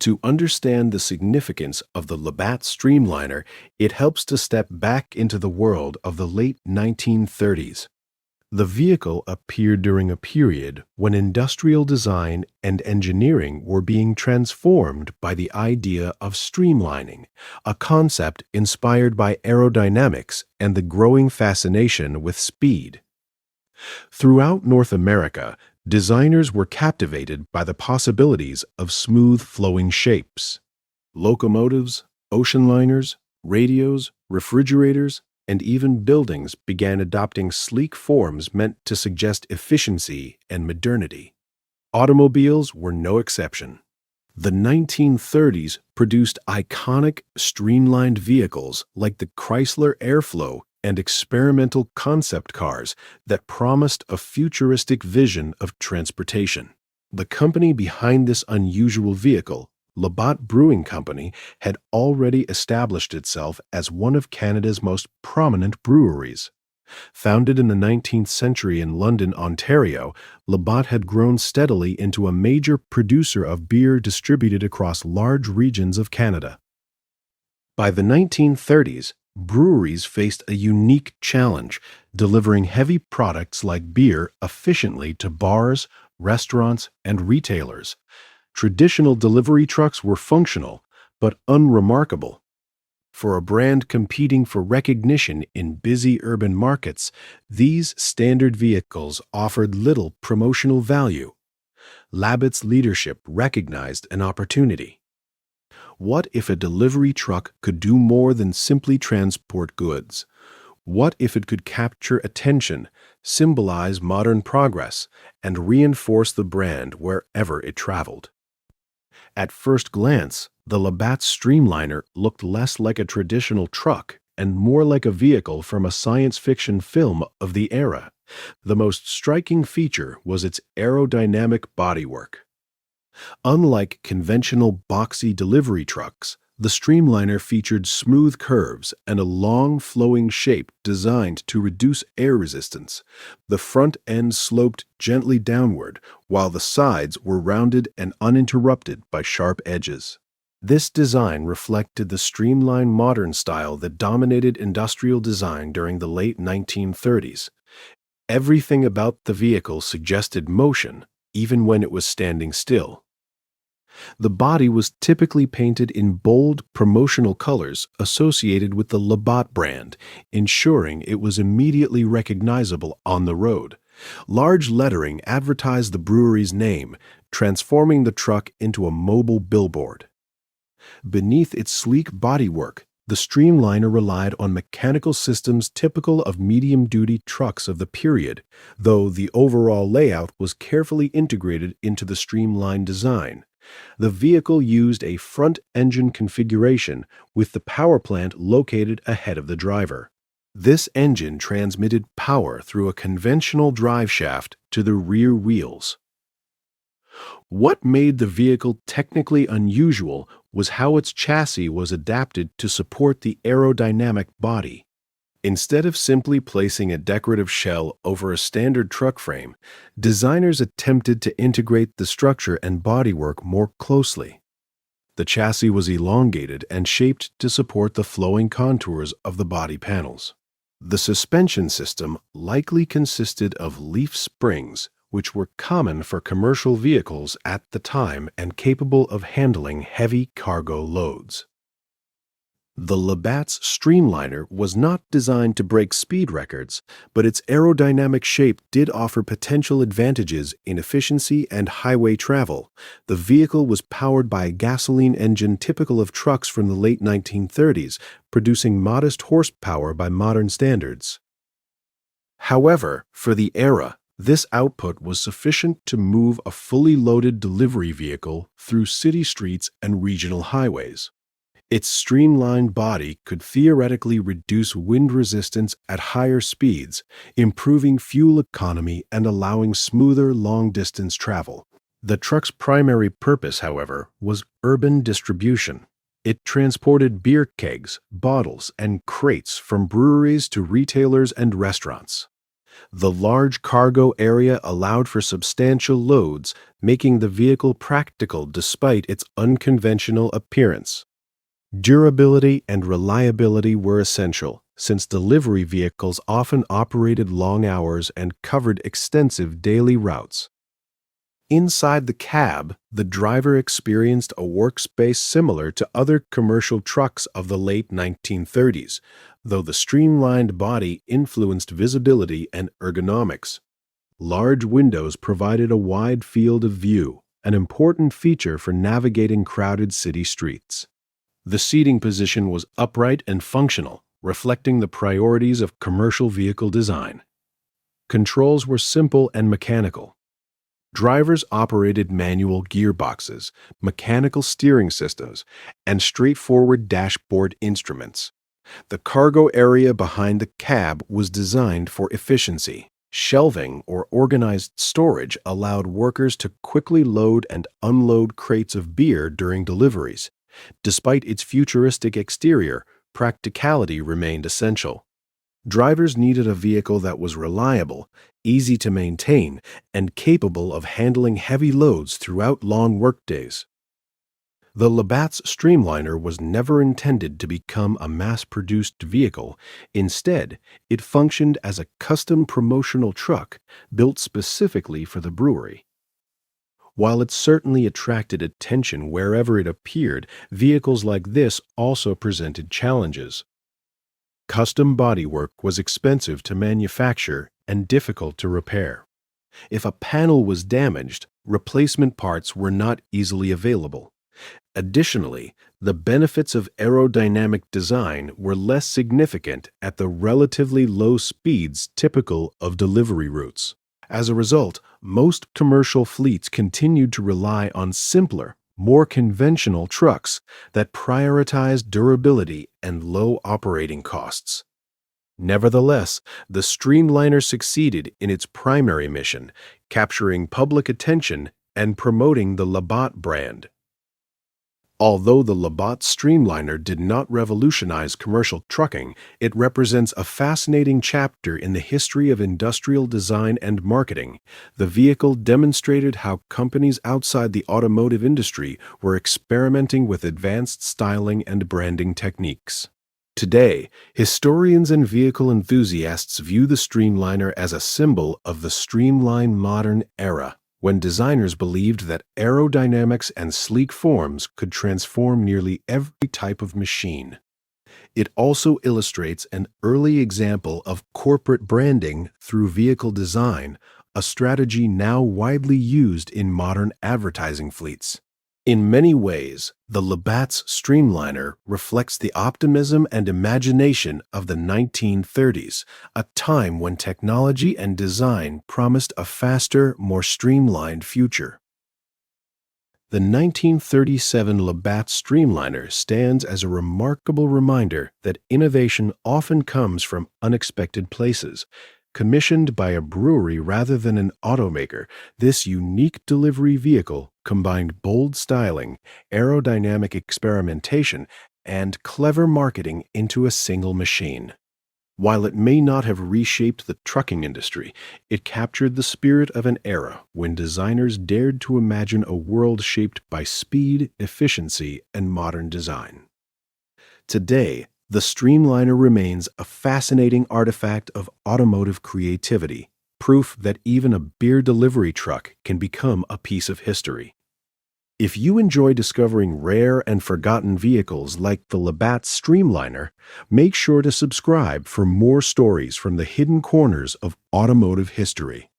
To understand the significance of the Labatt Streamliner, it helps to step back into the world of the late 1930s. The vehicle appeared during a period when industrial design and engineering were being transformed by the idea of streamlining, a concept inspired by aerodynamics and the growing fascination with speed. Throughout North America, designers were captivated by the possibilities of smooth-flowing shapes. Locomotives, ocean liners, radios, refrigerators, and even buildings began adopting sleek forms meant to suggest efficiency and modernity. Automobiles were no exception. The 1930s produced iconic, streamlined vehicles like the Chrysler Airflow and experimental concept cars that promised a futuristic vision of transportation. The company behind this unusual vehicle, Labatt Brewing Company, had already established itself as one of Canada's most prominent breweries. Founded in the 19th century in London, Ontario, Labatt had grown steadily into a major producer of beer distributed across large regions of Canada. By the 1930s, breweries faced a unique challenge, delivering heavy products like beer efficiently to bars, restaurants, and retailers. Traditional delivery trucks were functional, but unremarkable. For a brand competing for recognition in busy urban markets, these standard vehicles offered little promotional value. Labatt's leadership recognized an opportunity. What if a delivery truck could do more than simply transport goods? What if it could capture attention, symbolize modern progress, and reinforce the brand wherever it traveled? At first glance, the Labatt Streamliner looked less like a traditional truck and more like a vehicle from a science fiction film of the era. The most striking feature was its aerodynamic bodywork. Unlike conventional boxy delivery trucks, the Streamliner featured smooth curves and a long, flowing shape designed to reduce air resistance. The front end sloped gently downward, while the sides were rounded and uninterrupted by sharp edges. This design reflected the Streamline Moderne style that dominated industrial design during the late 1930s. Everything about the vehicle suggested motion, even when it was standing still. The body was typically painted in bold, promotional colors associated with the Labatt brand, ensuring it was immediately recognizable on the road. Large lettering advertised the brewery's name, transforming the truck into a mobile billboard. Beneath its sleek bodywork, the Streamliner relied on mechanical systems typical of medium-duty trucks of the period, though the overall layout was carefully integrated into the streamlined design. The vehicle used a front-engine configuration with the power plant located ahead of the driver. This engine transmitted power through a conventional drive shaft to the rear wheels. What made the vehicle technically unusual was how its chassis was adapted to support the aerodynamic body. Instead of simply placing a decorative shell over a standard truck frame, designers attempted to integrate the structure and bodywork more closely. The chassis was elongated and shaped to support the flowing contours of the body panels. The suspension system likely consisted of leaf springs, which were common for commercial vehicles at the time and capable of handling heavy cargo loads. The Labatt's Streamliner was not designed to break speed records, but its aerodynamic shape did offer potential advantages in efficiency and highway travel. The vehicle was powered by a gasoline engine typical of trucks from the late 1930s, producing modest horsepower by modern standards. However, for the era, this output was sufficient to move a fully loaded delivery vehicle through city streets and regional highways. Its streamlined body could theoretically reduce wind resistance at higher speeds, improving fuel economy and allowing smoother long-distance travel. The truck's primary purpose, however, was urban distribution. It transported beer kegs, bottles, and crates from breweries to retailers and restaurants. The large cargo area allowed for substantial loads, making the vehicle practical despite its unconventional appearance. Durability and reliability were essential, since delivery vehicles often operated long hours and covered extensive daily routes. Inside the cab, the driver experienced a workspace similar to other commercial trucks of the late 1930s, though the streamlined body influenced visibility and ergonomics. Large windows provided a wide field of view, an important feature for navigating crowded city streets. The seating position was upright and functional, reflecting the priorities of commercial vehicle design. Controls were simple and mechanical. Drivers operated manual gearboxes, mechanical steering systems, and straightforward dashboard instruments. The cargo area behind the cab was designed for efficiency. Shelving or organized storage allowed workers to quickly load and unload crates of beer during deliveries. Despite its futuristic exterior, practicality remained essential. Drivers needed a vehicle that was reliable, easy to maintain, and capable of handling heavy loads throughout long workdays. The Labatt's Streamliner was never intended to become a mass-produced vehicle. Instead, it functioned as a custom promotional truck built specifically for the brewery. While it certainly attracted attention wherever it appeared, vehicles like this also presented challenges. Custom bodywork was expensive to manufacture and difficult to repair. If a panel was damaged, replacement parts were not easily available. Additionally, the benefits of aerodynamic design were less significant at the relatively low speeds typical of delivery routes. As a result, most commercial fleets continued to rely on simpler, more conventional trucks that prioritized durability and low operating costs. Nevertheless, the Streamliner succeeded in its primary mission, capturing public attention and promoting the Labatt brand. Although the Labatt Streamliner did not revolutionize commercial trucking, it represents a fascinating chapter in the history of industrial design and marketing. The vehicle demonstrated how companies outside the automotive industry were experimenting with advanced styling and branding techniques. Today, historians and vehicle enthusiasts view the Streamliner as a symbol of the Streamline Moderne era, when designers believed that aerodynamics and sleek forms could transform nearly every type of machine. It also illustrates an early example of corporate branding through vehicle design, a strategy now widely used in modern advertising fleets. In many ways, the Labatt's Streamliner reflects the optimism and imagination of the 1930s, a time when technology and design promised a faster, more streamlined future. The 1937 Labatt Streamliner stands as a remarkable reminder that innovation often comes from unexpected places. Commissioned by a brewery rather than an automaker, this unique delivery vehicle combined bold styling, aerodynamic experimentation, and clever marketing into a single machine. While it may not have reshaped the trucking industry, it captured the spirit of an era when designers dared to imagine a world shaped by speed, efficiency, and modern design. Today, the Streamliner remains a fascinating artifact of automotive creativity, proof that even a beer delivery truck can become a piece of history. If you enjoy discovering rare and forgotten vehicles like the Labatt Streamliner, make sure to subscribe for more stories from the hidden corners of automotive history.